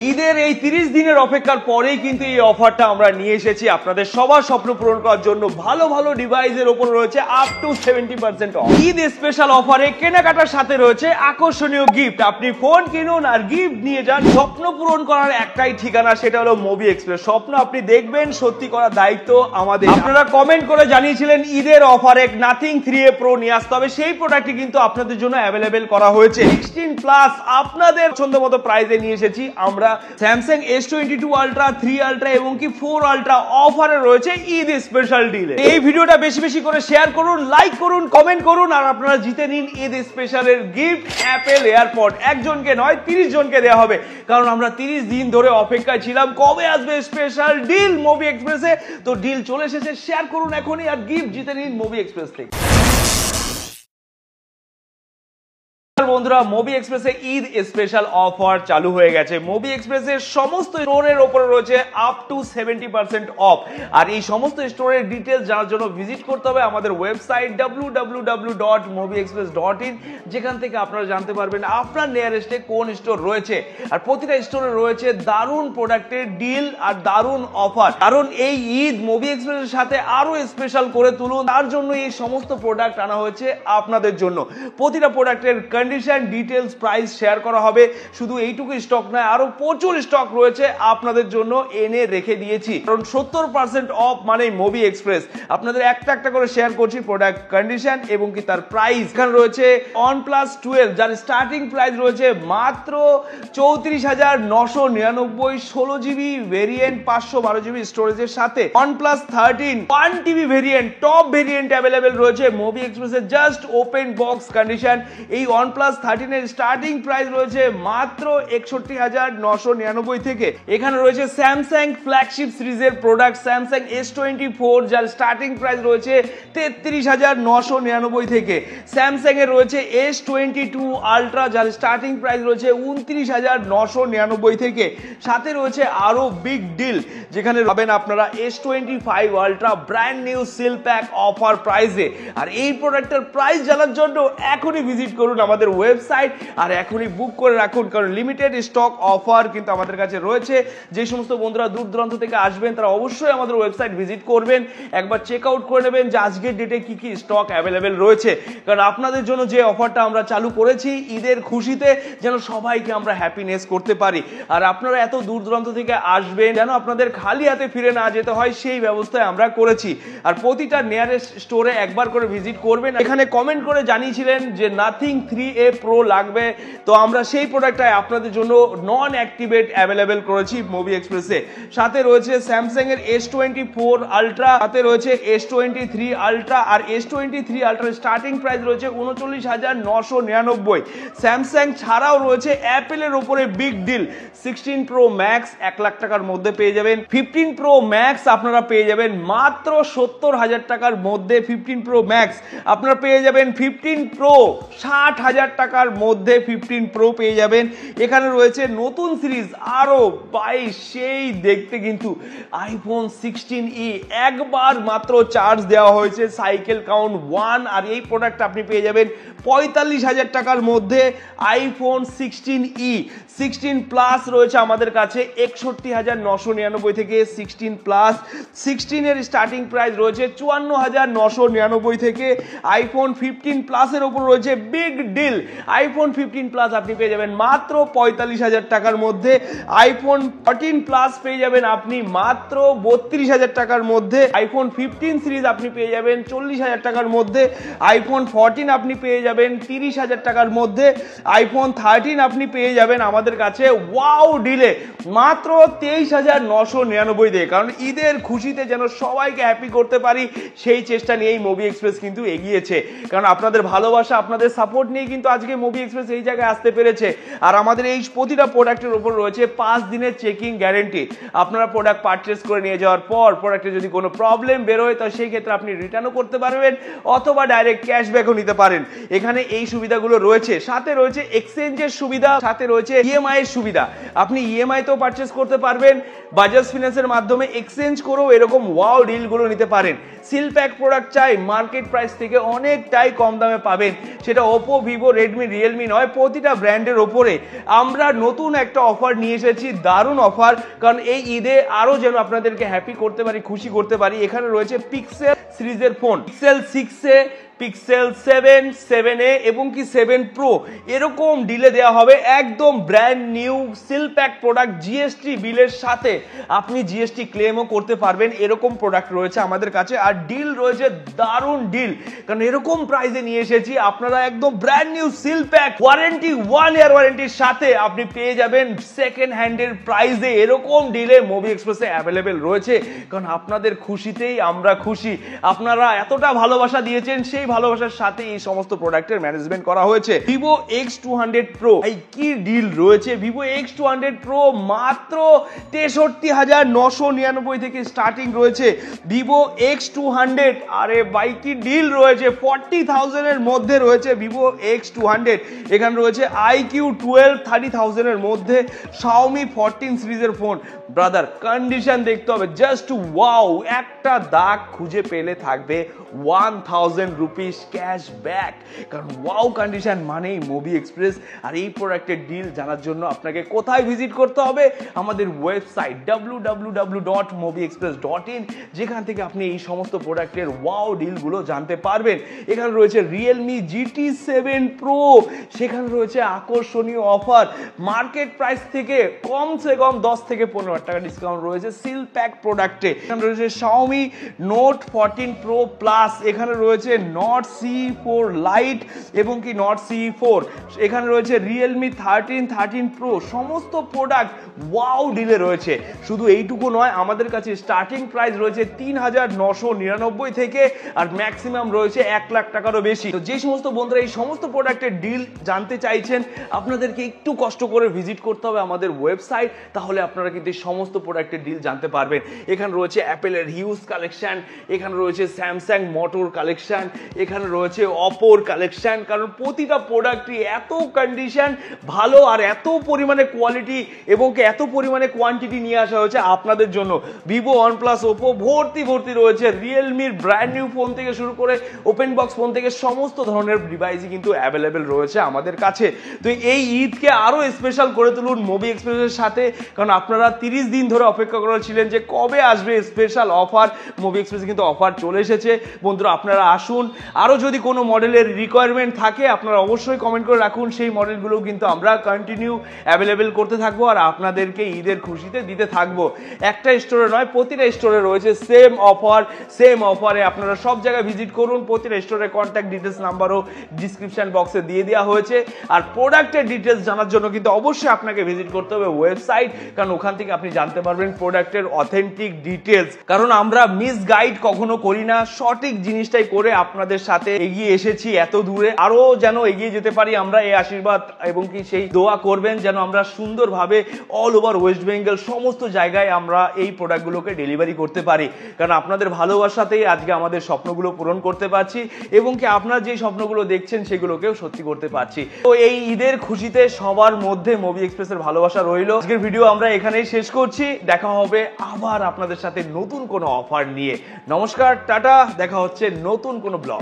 ঈদের এই 30 দিনের অপেক্ষার পরেই কিন্তু এই অফারটা আমরা নিয়ে এসেছি আপনাদের সবার স্বপ্ন পূরণ করার জন্য। ভালো ভালো ডিভাইসের উপর রয়েছে up to 70% of. Eid special অফারে কেনাকাটার সাথে রয়েছে আকর্ষণীয় গিফট। আপনি ফোন কিনুন আর গিফট নিয়ে যান। স্বপ্ন পূরণ করার একটাই ঠিকানা, সেটা হলো মুভি এক্সপ্রেস। স্বপ্ন আপনি দেখবেন, সত্যি করার দায়িত্ব আমাদের। আপনারা কমেন্ট করে জানিয়েছিলেন ঈদের অফারে নাথিং 3A Pro নিয়ে আসতে হবে, সেই প্রোডাক্টটি কিন্তু আপনাদের জন্য অ্যাভেলেবেল করা হয়েছে। 16+ আপনাদের পছন্দ মতো প্রাইসে নিয়ে এসেছি আমরা। স্যামসাং S22 আলট্রা, 3 আলট্রা এবং কি 4 আলট্রা অফারে রয়েছে ঈদ স্পেশাল ডিলে। এই ভিডিওটা বেশি বেশি করে শেয়ার করুন, লাইক করুন, কমেন্ট করুন আর আপনারা জিতে নিন ঈদ স্পেশালের গিফট অ্যাপেল এয়ারপড। একজনকে নয় 30 জনকে দেওয়া হবে, কারণ আমরা 30 দিন ধরে অপেক্ষায় ছিলাম কবে আসবে স্পেশাল ডিল মুভি এক্সপ্রেসে। তো ডিল চলে এসেছে, শেয়ার করুন এখনই আর গিফট জিতে নিন মুভি এক্সপ্রেস থেকে। বন্ধুরা, মুভি এক্সপ্রেসে ঈদ স্পেশাল অফার চালু হয়ে গেছে। মুভি এক্সপ্রেসের সমস্ত স্টোরের উপরে রয়েছে আপ টু 70% অফ। আর এই সমস্ত স্টোরের ডিটেলস জানার জন্য ভিজিট করতে হবে আমাদের ওয়েবসাইট www.movieexpress.in, যেখান থেকে আপনারা জানতে পারবেন আপনার নিয়ারেস্টে কোন স্টোর রয়েছে। আর প্রতিটা স্টোরে রয়েছে দারুণ প্রোডাক্টের ডিল আর দারুণ অফার। কারণ এই ঈদ মুভি এক্সপ্রেসের সাথে আরো স্পেশাল করে তুলুন, তার জন্য এই সমস্ত প্রোডাক্ট আনা হয়েছে আপনাদের জন্য। প্রতিটা প্রোডাক্টের কন্ডিশন, ডিটেলস, প্রাইস শেয়ার করা হবে। শুধু এইটুকু স্টক নয়, আরো প্রচুর স্টক রয়েছে আপনাদের জন্য এনে রেখে দিয়েছি। কারণ 70% অফ মানে মুভি এক্সপ্রেস। আপনাদের একটা একটা করে শেয়ার করছি প্রোডাক্ট কন্ডিশন এবং কি তার প্রাইস। এখানে রয়েছে OnePlus 12, যার স্টার্টিং প্রাইস রয়েছে মাত্র 34,999, 16GB ভেরিয়েন্ট, 512GB স্টোরেজের সাথে। OnePlus 13 1TB variant, top variant available রয়েছে মুভি এক্সপ্রেসের জাস্ট ওপেন বক্স কন্ডিশন। এই OnePlus 13 এর স্টার্টিং প্রাইস রয়েছে মাত্র 61,999 থেকে। এখানে রয়েছে স্যামসাং ফ্ল্যাগশিপ সিরিজের প্রোডাক্ট স্যামসাং S24, যার স্টার্টিং প্রাইস রয়েছে 33,999 থেকে। স্যামসাং এর রয়েছে S22 আলট্রা, যার স্টার্টিং প্রাইস রয়েছে 29,999 থেকে। সাথে রয়েছে আরো বিগ ডিল, যেখানে পাবেন আপনারা S25 ultra brand new seal pack offer প্রাইসে। আর এই প্রোডাক্টের প্রাইস জানার জন্য এখনই ভিজিট করুন আমাদের ওয়েবসাইট আর এখনই বুক করে রাখুন, কারণ লিমিটেড স্টক অফার কিন্তু আমাদের কাছে রয়েছে। যে সমস্ত বন্ধুরা দূর দূরান্ত থেকে আসবেন তারা অবশ্যই আমাদের ওয়েবসাইট ভিজিট করবেন, একবার চেক আউট করে নেবেন যে আজকের ডেটে কি কি স্টক অ্যাভেলেবেল রয়েছে। কারণ আপনাদের জন্য যে অফারটা আমরা চালু করেছি ঈদের খুশিতে, যেন সবাইকে আমরা হ্যাপিনেস করতে পারি। আর আপনারা এত দূর দূরান্ত থেকে আসবেন যেন আপনাদের খালি হাতে ফিরে না যেতে হয়, সেই ব্যবস্থায় আমরা করেছি। আর প্রতিটা নিয়ারেস্ট স্টোরে একবার করে ভিজিট করবেন। এখানে কমেন্ট করে জানিয়েছিলেন যে নাথিং 3A Pro লাগবে, তো আমরা সেই প্রোডাক্টটা আপনাদের জন্য নন অ্যাক্টিভেট অ্যাভেলেবেল করেছি মুভি এক্সপ্রেসে। সাথে রয়েছে স্যামসাং এর S24 আলট্রা, সাথে রয়েছে S23 আলট্রা। আর S23 আলট্রার স্টার্টিং প্রাইস রয়েছে 39,999। স্যামসাং ছাড়াও রয়েছে অ্যাপেলের উপরে big deal 16 Pro Max 1 lakh টাকার মধ্যে পেয়ে যাবেন। 15 Pro Max আপনারা পেয়ে যাবেন মাত্র 70,000 টাকার মধ্যে। 15 Pro Max আপনারা পেয়ে যাবেন। 15 Pro 60,000 টাকার মধ্যে 15 Pro পেয়ে যাবেন। এখানে রয়েছে নতুন সিরিজ আরো 22, সেই দেখতে কিন্তু iPhone 16e একবার মাত্র চার্জ দেওয়া হয়েছে, সাইকেল কাউন্ট 1। আর এই প্রোডাক্ট আপনি পেয়ে যাবেন 45,000 টাকার মধ্যে iPhone 16e। 16+ রয়েছে আমাদের কাছে 61,999 থেকে। 16+, 16 এর স্টার্টিং প্রাইস রয়েছে 54,999 থেকে। iPhone 15+ এর উপর রয়েছে বিগ ডিল। iPhone 15+ আপনি পেয়ে যাবেন মাত্র 45,000 টাকার মধ্যে। iPhone 14+ পেয়ে যাবেন আপনি মাত্র 32,000 টাকার মধ্যে। iPhone 15 সিরিজ আপনি পেয়ে যাবেন 40,000 টাকার মধ্যে। iPhone 14 আপনি পেয়ে যাবেন 30,000 টাকার মধ্যে। iPhone 13 আপনি পেয়ে যাবেন আমাদের কাছে ওয়াও ডিলে মাত্র 23,999 দিয়ে। কারণ ঈদের খুশিতে যেন সবাইকে হ্যাপি করতে পারি, সেই চেষ্টা নিয়েই মুভি এক্সপ্রেস কিন্তু এগিয়েছে। কারণ আপনাদের ভালোবাসা, আপনাদের সাপোর্ট নিয়ে কিন্তু আজকে মুভি এক্সপ্রেস এই জায়গায় আসতে পেরেছে। আর আমাদের এই প্রতিটা প্রোডাক্টের উপর রয়েছে 5 দিনের চেকিং গ্যারেন্টি। আপনারা প্রোডাক্ট পারচেস করে নিয়ে যাওয়ার পর প্রোডাক্টে যদি কোনো প্রবলেম বেরোয়, তো সেই ক্ষেত্রে আপনি রিটার্নও করতে পারবেন অথবা ডাইরেক্ট ক্যাশব্যাকও নিতে পারেন। এখানে এই সুবিধাগুলো রয়েছে। সাথে রয়েছে এক্সচেঞ্জের সুবিধা, সাথে রয়েছে ইএমআই এর সুবিধা। আপনি ইএমআই তেও পারচেস করতে পারবেন, বাজাজ ফিন্যান্সের মাধ্যমে এক্সচেঞ্জ করেও এরকম ওয়াও ডিলগুলো নিতে পারেন। সিল প্যাক প্রোডাক্ট চাই মার্কেট প্রাইস থেকে অনেকটাই কম দামে পাবেন, সেটা ওপো, ভিভো, রেডমি রিয়েলমি নয়, প্রতিটা ব্র্যান্ডের ওপরে আমরা নতুন একটা অফার নিয়ে এসেছি, দারুণ অফার। কারণ এই ঈদে আরো যেন আপনাদেরকে হ্যাপি করতে পারি, খুশি করতে পারি, এখানে রয়েছে পিক্সেল সিরিজের phone, pixel 6a, pixel 7, 7a এবং কি 7 প্রো এরকম ডিলে দেওয়া হবে। একদম brand new seal pack product, GST বিলের সাথে আপনি জিএসটি ক্লেমও করতে পারবেন, এরকম প্রোডাক্ট রয়েছে আমাদের কাছে। আর ডিল রয়েছে দারুণ ডিল, কারণ এরকম প্রাইসে নিয়ে এসেছি। আপনারা একদম brand new seal pack warranty, 1 ইয়ার ওয়ারেন্টির সাথে আপনি পেয়ে যাবেন সেকেন্ড হ্যান্ডের প্রাইসে। এরকম ডিলে মুভি এক্সপ্রেসে অ্যাভেলেবেল রয়েছে, কারণ আপনাদের খুশিতেই আমরা খুশি। আপনারা এতটা ভালোবাসা দিয়েছেন, সেই ভালোবাসার সাথে এই সমস্ত প্রোডাক্টের ম্যানেজমেন্ট করা হয়েছে। ভিভো X200 প্রো, এই কি ডিল রয়েছে! ভিভো X200 প্রো মাত্র 63,999 থেকে স্টার্টিং রয়েছে ভিভো X200। আরে ভাই কি ডিল রয়েছে! 40,000 এর মধ্যে রয়েছে ভিভো X200। এখানে রয়েছে IQ12 30,000 এর মধ্যে, Xiaomi 14 সিরিজের ফোন। ব্রাদার কন্ডিশন দেখতে হবে, জাস্ট ওয়াও! একটা দাগ খুঁজে পেলে থাকবে 1000 রুপিস ক্যাশব্যাক, কারণ ওয়াও কন্ডিশন মানেই মুভি এক্সপ্রেস। আর এই প্রোডাক্টের ডিল জানার জন্য আপনাকে কোথায় ভিজিট করতে হবে? আমাদের ওয়েবসাইট www.movieexpress.in, যেখান থেকে আপনি এই সমস্ত প্রোডাক্টের ওয়াও ডিলগুলো জানতে পারবেন। এখানে রয়েছে রিয়েলমি GT7 প্রো, সেখানে রয়েছে আকর্ষণীয় অফার, মার্কেট প্রাইস থেকে কমসে কম 10 থেকে 15 টাকা ডিসকাউন্ট রয়েছে সিল প্যাক প্রোডাক্টে। এখানে রয়েছে Xiaomi Note 14 Pro Plus, এখানে রয়েছে Nord CE4 Lite এবং কি Nord CE4, এখানে রয়েছে Realme 13 Pro। সমস্ত প্রোডাক্ট ওয়াও ডিলে রয়েছে। শুধু এইটুকু নয়, আমাদের কাছে স্টার্টিং প্রাইস রয়েছে 3,999 থেকে, আর ম্যাক্সিমাম রয়েছে 1 লাখ টাকারও বেশি। তো যে সমস্ত বন্ধুরা এই সমস্ত প্রোডাক্টের ডিল জানতে চাইছেন, আপনাদেরকে একটু কষ্ট করে ভিজিট করতে হবে আমাদের ওয়েবসাইট, তাহলে আপনারা কিন্তু এই সমস্ত প্রোডাক্টের ডিল জানতে পারবেন। এখানে রয়েছে অ্যাপেলের হিউজ কালেকশন, এখানে রয়েছে স্যামসাং মোটর কালেকশন, এখানে রয়েছে অপোর কালেকশন। কারণ প্রতিটা প্রোডাক্টই এত কন্ডিশন ভালো আর এত পরিমাণে কোয়ালিটি এবং এত পরিমাণে কোয়ান্টিটি নিয়ে আসা হয়েছে আপনাদের জন্য। ভিভো, ওয়ানপ্লাস, ওপো ভর্তি রয়েছে। রিয়েলমির ব্র্যান্ড নিউ ফোন থেকে শুরু করে ওপেন বক্স ফোন থেকে সমস্ত ধরনের ডিভাইসই কিন্তু অ্যাভেলেবেল রয়েছে আমাদের কাছে। তো এই ঈদকে আরো স্পেশাল করে তুলুন মুভি এক্সপ্রেসের সাথে, কারণ আপনারা 30 দিন ধরে অপেক্ষা করেছিলেন যে কবে আসবে স্পেশাল অফার। মুভি এক্সপ্রেসে কিন্তু অফার চলে এসেছে। বন্ধুরা আপনারা আসুন, আরো যদি কোনো মডেলের রিকোয়ারমেন্ট থাকে আপনারা অবশ্যই কমেন্ট করে রাখুন, সেই মডেলগুলো কিন্তু আমরা কন্টিনিউ অ্যাভেলেবেল করতে থাকবো আর আপনাদেরকে ঈদের খুশিতে দিতে থাকবো। একটা স্টোরে নয়, প্রতিটা স্টোরে রয়েছে সেম অফার। সেম অফারে আপনারা সব জায়গায় ভিজিট করুন। প্রতিটা স্টোরের কন্ট্যাক্ট ডিটেলস নাম্বারও ডিসক্রিপশন বক্সে দিয়ে দেওয়া হয়েছে। আর প্রোডাক্টের ডিটেলস জানার জন্য কিন্তু অবশ্যই আপনাকে ভিজিট করতে হবে ওয়েবসাইট, কারণ ওখান থেকে আপনি জানতে পারবেন প্রোডাক্টের অথেন্টিক ডিটেলস। কারণ আমরা মিস গাইড কখনো করি না, সঠিক জিনিসটাই করে আপনাদের সাথে এগিয়ে এসেছি এত দূরে। আরো যেন এগিয়ে যেতে পারি আমরা, এই আশীর্বাদ এবং কি সেই দোয়া করবেন যেন আমরা সুন্দরভাবে অল ওভার ওয়েস্ট বেঙ্গল সমস্ত জায়গায় আমরা এই প্রোডাক্টগুলোকে ডেলিভারি করতে পারি। কারণ আপনাদের ভালোবাসাতেই আজকে আমাদের স্বপ্নগুলো পূরণ করতে পারছি এবং কি আপনারা যে স্বপ্নগুলো দেখছেন সেগুলোকেও সত্যি করতে পারছি। তো এই ঈদের খুশিতে সবার মধ্যে মুভি এক্সপ্রেসের ভালোবাসা রইল। আজকের ভিডিও আমরা এখানেই শেষ করছি। দেখা হবে আবার আপনাদের সাথে নতুন কোনো অফার নিয়ে। নমস্কার, টাটা, দেখা হচ্ছে নতুন কোনো ব্লগ।